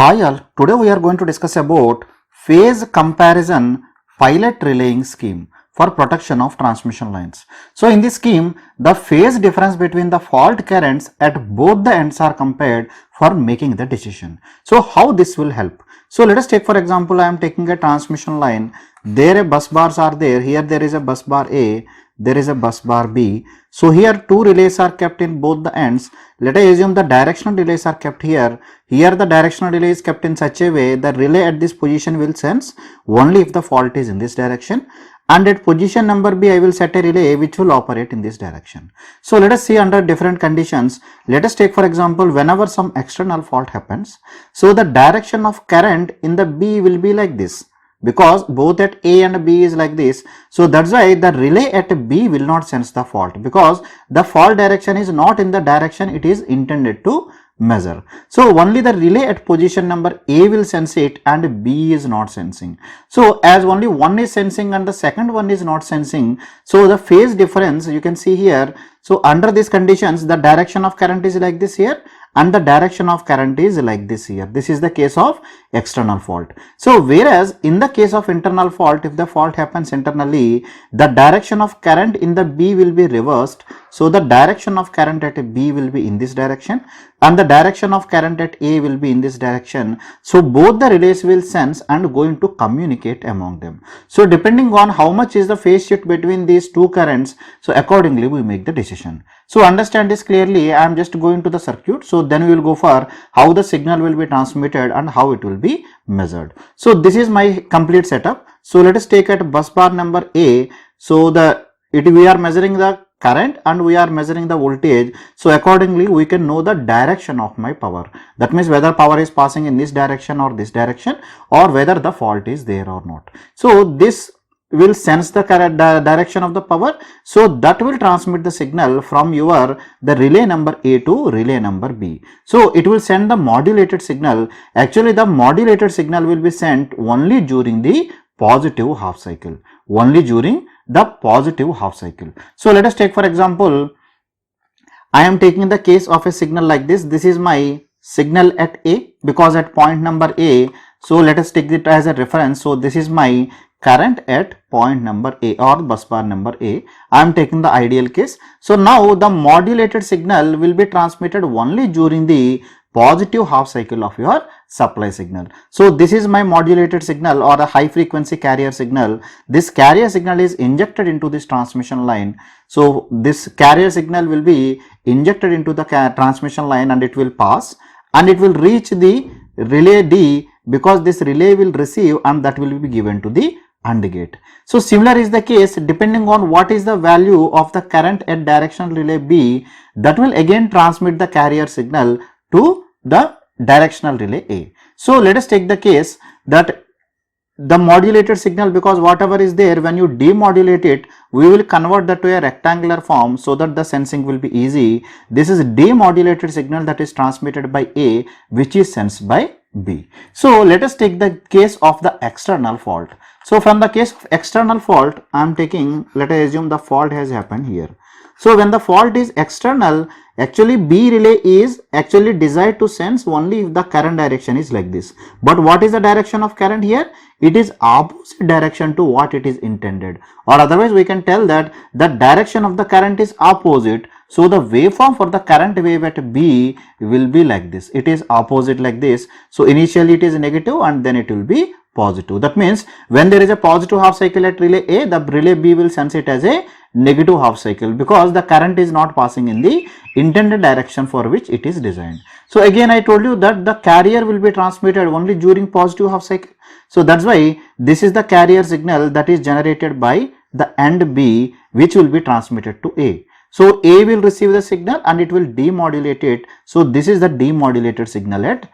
Hi all, today we are going to discuss about phase comparison pilot relaying scheme for protection of transmission lines. So in this scheme, the phase difference between the fault currents at both the ends are compared for making the decision. So how this will help? So let us take for example, I am taking a transmission line, there a bus bars are there, here there is a bus bar A, there is a bus bar B. So here two relays are kept in both the ends. Let us assume the directional relays are kept here. Here the directional relay is kept in such a way that relay at this position will sense only if the fault is in this direction, and at position number B I will set a relay which will operate in this direction. So let us see under different conditions. Let us take for example whenever some external fault happens. So the direction of current in the B will be like this, because both at A and B is like this. So that's why the relay at B will not sense the fault, because the fault direction is not in the direction it is intended to measure. So only the relay at position number A will sense it and B is not sensing. So as only one is sensing and the second one is not sensing, so the phase difference you can see here. So under these conditions the direction of current is like this here and the direction of current is like this here. This is the case of external fault. So whereas in the case of internal fault, if the fault happens internally, the direction of current in the B will be reversed. So the direction of current at B will be in this direction and the direction of current at A will be in this direction. So both the relays will sense and going to communicate among them. So depending on how much is the phase shift between these two currents, so accordingly we make the decision. So understand this clearly. I am just going to the circuit. So then we will go for how the signal will be transmitted and how it will be measured. So this is my complete setup. So let us take at bus bar number A. So we are measuring the current and we are measuring the voltage. So accordingly we can know the direction of my power. That means whether power is passing in this direction or this direction, or whether the fault is there or not. So this will sense the direction of the power, so that will transmit the signal from the relay number A to relay number B. So it will send the modulated signal. Actually the modulated signal will be sent only during the positive half cycle, only during the positive half cycle. So let us take for example, I am taking the case of a signal like this. This is my signal at A, because at point number A, so let us take it as a reference. So this is my current at point number A or bus bar number A. I am taking the ideal case. So now the modulated signal will be transmitted only during the positive half cycle of your supply signal. So this is my modulated signal or a high frequency carrier signal. This carrier signal is injected into this transmission line. So this carrier signal will be injected into the transmission line and it will pass and it will reach the relay D, because this relay will receive and that will be given to the AND gate. So similar is the case depending on what is the value of the current at directional relay B, that will again transmit the carrier signal to the directional relay A. So let us take the case that the modulated signal, because whatever is there, when you demodulate it, we will convert that to a rectangular form so that the sensing will be easy. This is demodulated signal that is transmitted by A, which is sensed by B. So let us take the case of the external fault. So from the case of external fault, I am taking, let us assume the fault has happened here. So when the fault is external, actually B relay is actually desired to sense only if the current direction is like this. But what is the direction of current here? It is opposite direction to what it is intended, or otherwise we can tell that the direction of the current is opposite. So the waveform for the current wave at B will be like this. It is opposite like this. So initially it is negative and then it will be positive. That means when there is a positive half cycle at relay A, the relay B will sense it as a negative half cycle, because the current is not passing in the intended direction for which it is designed. So again I told you that the carrier will be transmitted only during positive half cycle. So that's why this is the carrier signal that is generated by the AND B, which will be transmitted to A. So A will receive the signal and it will demodulate it. So this is the demodulated signal at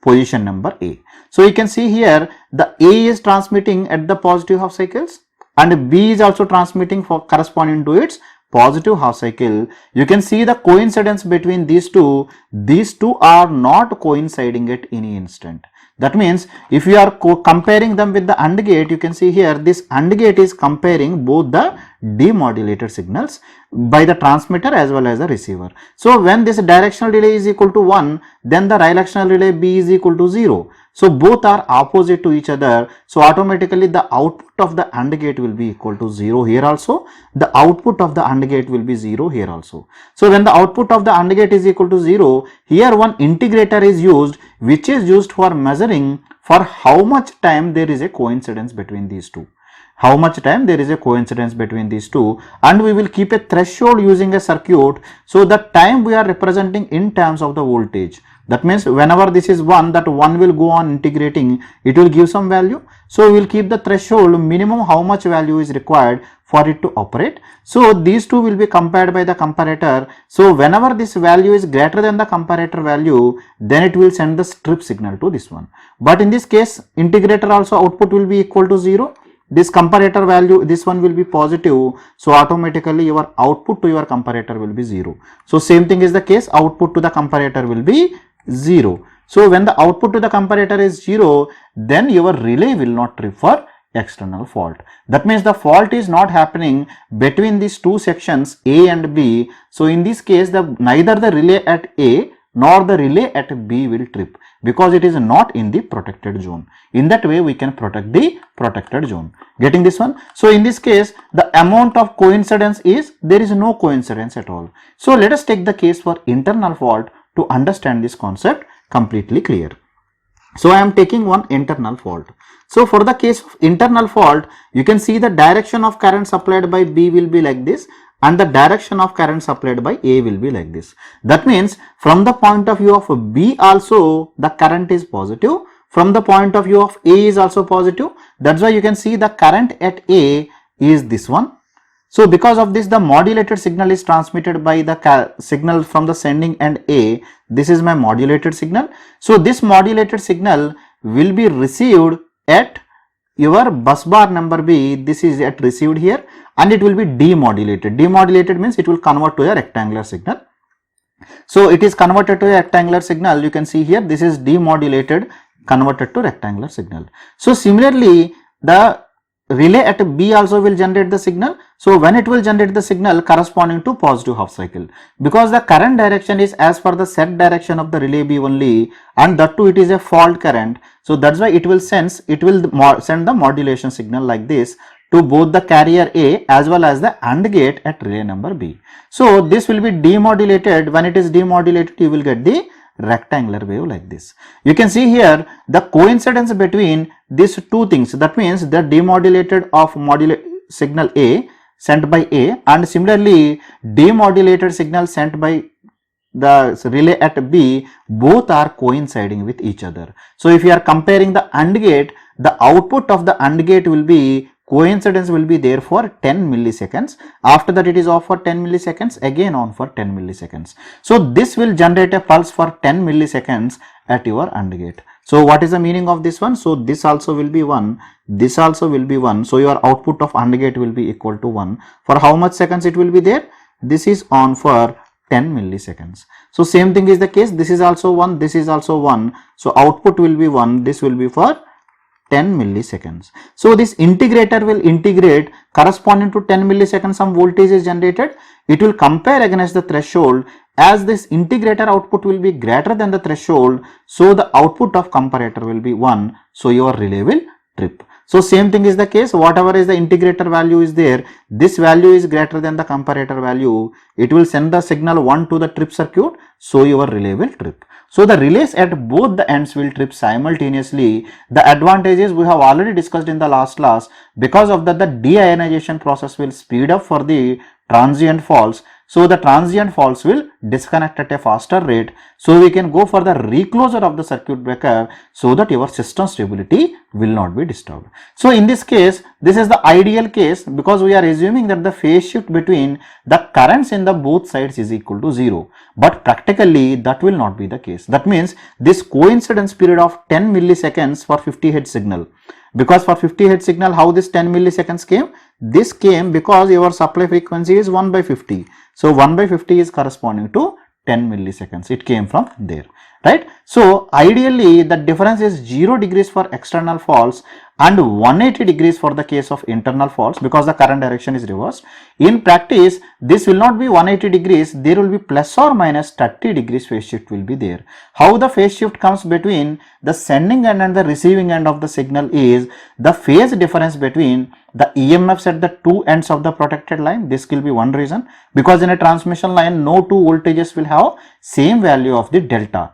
position number A. So you can see here the A is transmitting at the positive half cycles and B is also transmitting for corresponding to its positive half cycle. You can see the coincidence between these two. These two are not coinciding at any instant. That means if you are comparing them with the AND gate, you can see here this AND gate is comparing both the demodulated signals by the transmitter as well as the receiver. So when this directional relay is equal to 1, then the bidirectional relay B is equal to 0. So both are opposite to each other. So automatically the output of the AND gate will be equal to 0 here also. The output of the AND gate will be 0 here also. So when the output of the AND gate is equal to 0, here one integrator is used, which is used for measuring for how much time there is a coincidence between these two. How much time there is a coincidence between these two, and we will keep a threshold using a circuit. So the time we are representing in terms of the voltage. That means whenever this is 1, that 1 will go on integrating, it will give some value. So we will keep the threshold minimum how much value is required for it to operate. So these two will be compared by the comparator. So whenever this value is greater than the comparator value, then it will send the strip signal to this one. But in this case, integrator also output will be equal to 0. This comparator value, this one will be positive. So automatically your output to your comparator will be 0. So same thing is the case, output to the comparator will be 0. So when the output to the comparator is 0, then your relay will not trip for external fault. That means the fault is not happening between these two sections A and B. So in this case, neither the relay at A nor the relay at B will trip, because it is not in the protected zone. In that way we can protect the protected zone. Getting this one? So in this case, the amount of coincidence is, there is no coincidence at all. So let us take the case for internal fault to understand this concept completely clear. So I am taking one internal fault. So for the case of internal fault, you can see the direction of current supplied by B will be like this, and the direction of current supplied by A will be like this. That means from the point of view of B also, the current is positive. From the point of view of A is also positive. That's why you can see the current at A is this one. So because of this, the modulated signal is transmitted by the signal from the sending end A. This is my modulated signal. So this modulated signal will be received at your bus bar number B. This is at received here, and it will be demodulated. Demodulated means it will convert to a rectangular signal. So it is converted to a rectangular signal. You can see here, this is demodulated, converted to rectangular signal. So similarly, the relay at B also will generate the signal. So when it will generate the signal corresponding to positive half cycle, because the current direction is as per the set direction of the relay B only, and that too it is a fault current. So that's why it will send the modulation signal like this to both the carrier A as well as the AND gate at relay number B. So this will be demodulated. When it is demodulated, you will get the rectangular wave like this. You can see here the coincidence between these two things. That means the demodulated of signal A sent by A, and similarly demodulated signal sent by the relay at B, both are coinciding with each other. So if you are comparing the AND gate, the output of the AND gate will be, coincidence will be there for 10 milliseconds. After that it is off for 10 milliseconds, again on for 10 milliseconds. So this will generate a pulse for 10 milliseconds at your AND gate. So what is the meaning of this one? So this also will be 1, this also will be 1. So your output of AND gate will be equal to 1. For how much seconds it will be there? This is on for 10 milliseconds. So same thing is the case. This is also 1, this is also 1. So output will be 1, this will be for 10 milliseconds. So this integrator will integrate corresponding to 10 milliseconds, some voltage is generated. It will compare against the threshold. As this integrator output will be greater than the threshold, so the output of comparator will be 1. So your relay will trip. So same thing is the case. Whatever is the integrator value is there, this value is greater than the comparator value. It will send the signal 1 to the trip circuit. So your relay will trip. So the relays at both the ends will trip simultaneously. The advantages we have already discussed in the last class. Because of that, the deionization process will speed up for the transient faults. So the transient faults will disconnect at a faster rate. So we can go for the reclosure of the circuit breaker so that your system stability will not be disturbed. So in this case, this is the ideal case, because we are assuming that the phase shift between the currents in the both sides is equal to 0. But practically that will not be the case. That means this coincidence period of 10 milliseconds for 50 Hz signal. Because for 50 Hz signal, how this 10 milliseconds came? This came because your supply frequency is 1 by 50. So 1 by 50 is corresponding to 10 milliseconds. It came from there, right? So ideally the difference is 0 degrees for external faults and 180 degrees for the case of internal faults because the current direction is reversed. In practice, this will not be 180 degrees, there will be plus or minus 30 degrees phase shift will be there. How the phase shift comes between the sending end and the receiving end of the signal is the phase difference between the EMFs at the two ends of the protected line. This will be one reason, because in a transmission line no two voltages will have same value of the delta.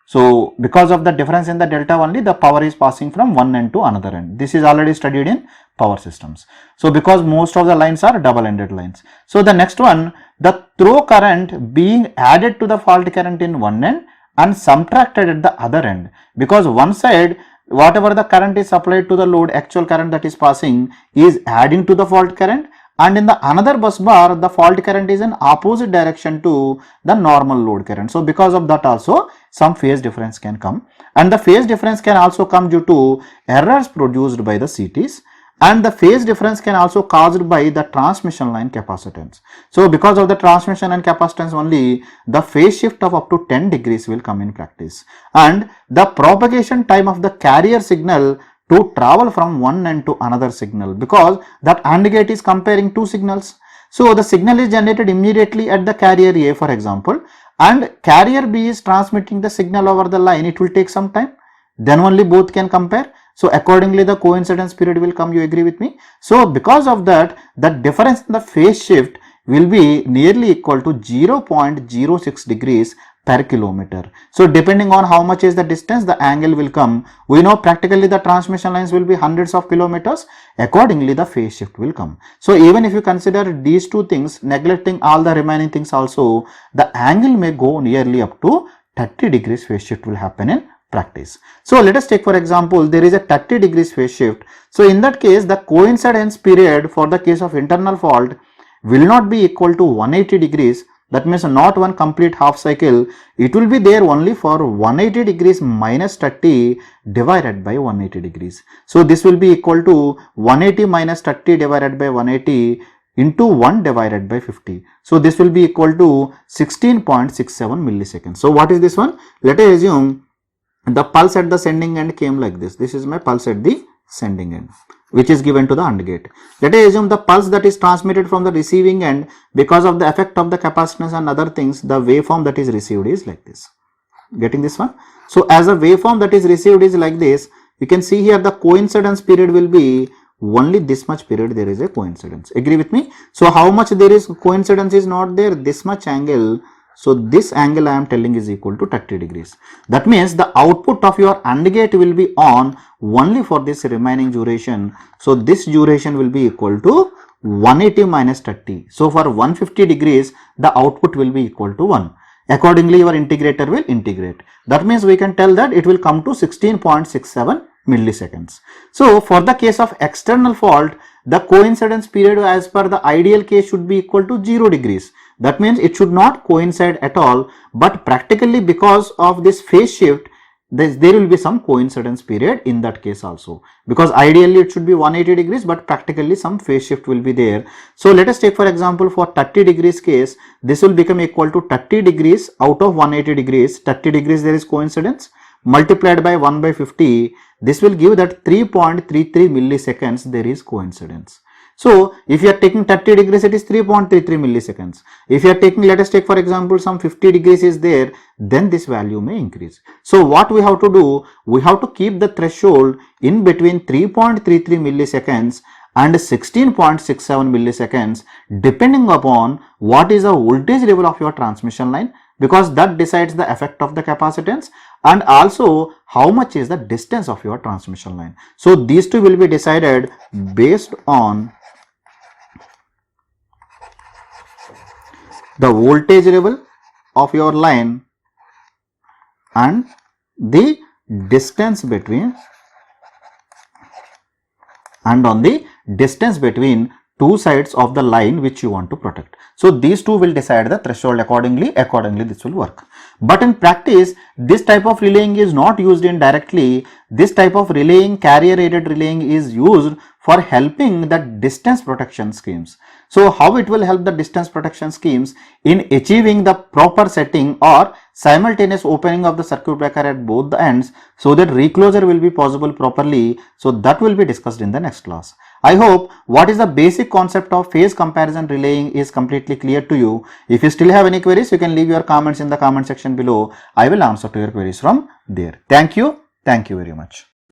So because of the difference in the delta only, the power is passing from one end to another end. This is already studied in power systems. So because most of the lines are double-ended lines. So the next one, the through current being added to the fault current in one end and subtracted at the other end, because one side whatever the current is supplied to the load, actual current that is passing is adding to the fault current, and in the another bus bar the fault current is in opposite direction to the normal load current. So because of that also some phase difference can come, and the phase difference can also come due to errors produced by the CTs, and the phase difference can also caused by the transmission line capacitance. So because of the transmission and capacitance only, the phase shift of up to 10 degrees will come in practice, and the propagation time of the carrier signal to travel from one end to another signal, because that AND gate is comparing two signals. So the signal is generated immediately at the carrier A, for example, and carrier B is transmitting the signal over the line. It will take some time, then only both can compare. So accordingly the coincidence period will come. You agree with me? So because of that, the difference in the phase shift will be nearly equal to 0.06 degrees per kilometer. So depending on how much is the distance, the angle will come. We know practically the transmission lines will be hundreds of kilometers. Accordingly the phase shift will come. So even if you consider these two things, neglecting all the remaining things also, the angle may go nearly up to 30 degrees phase shift will happen in practice. So let us take for example, there is a 30 degrees phase shift. So in that case, the coincidence period for the case of internal fault will not be equal to 180 degrees. That means not one complete half cycle. It will be there only for 180 degrees minus 30 divided by 180 degrees. So this will be equal to 180 minus 30 divided by 180 into 1 divided by 50. So this will be equal to 16.67 milliseconds. So what is this one? Let us assume the pulse at the sending end came like this. This is my pulse at the sending end, which is given to the AND gate. Let us assume the pulse that is transmitted from the receiving end, because of the effect of the capacitance and other things, the waveform that is received is like this. Getting this one? So as a waveform that is received is like this, you can see here the coincidence period will be only this much period there is a coincidence. Agree with me? So how much there is coincidence is not there, this much angle. So this angle I am telling is equal to 30 degrees. That means the output of your AND gate will be on only for this remaining duration. So this duration will be equal to 180 minus 30. So for 150 degrees, the output will be equal to 1. Accordingly, your integrator will integrate. That means we can tell that it will come to 16.67 milliseconds. So for the case of external fault, the coincidence period as per the ideal case should be equal to 0 degrees. That means it should not coincide at all, but practically because of this phase shift, there will be some coincidence period in that case also, because ideally it should be 180 degrees, but practically some phase shift will be there. So let us take for example for 30 degrees case, this will become equal to 30 degrees out of 180 degrees, 30 degrees there is coincidence, multiplied by 1 by 50, this will give that 3.33 milliseconds there is coincidence. So if you are taking 30 degrees, it is 3.33 milliseconds. If you are taking, let us take for example some 50 degrees is there, then this value may increase. So what we have to do, we have to keep the threshold in between 3.33 milliseconds and 16.67 milliseconds, depending upon what is the voltage level of your transmission line, because that decides the effect of the capacitance, and also how much is the distance of your transmission line. So these two will be decided based on the voltage level of your line and the distance between, and on the distance between two sides of the line which you want to protect. So these two will decide the threshold accordingly this will work. But in practice, this type of relaying is not used in directly. This type of relaying, carrier aided relaying, is used for helping the distance protection schemes. So how it will help the distance protection schemes in achieving the proper setting or simultaneous opening of the circuit breaker at both the ends so that reclosure will be possible properly. So that will be discussed in the next class. I hope what is the basic concept of phase comparison relaying is completely clear to you. If you still have any queries, you can leave your comments in the comment section below. I will answer to your queries from there. Thank you very much.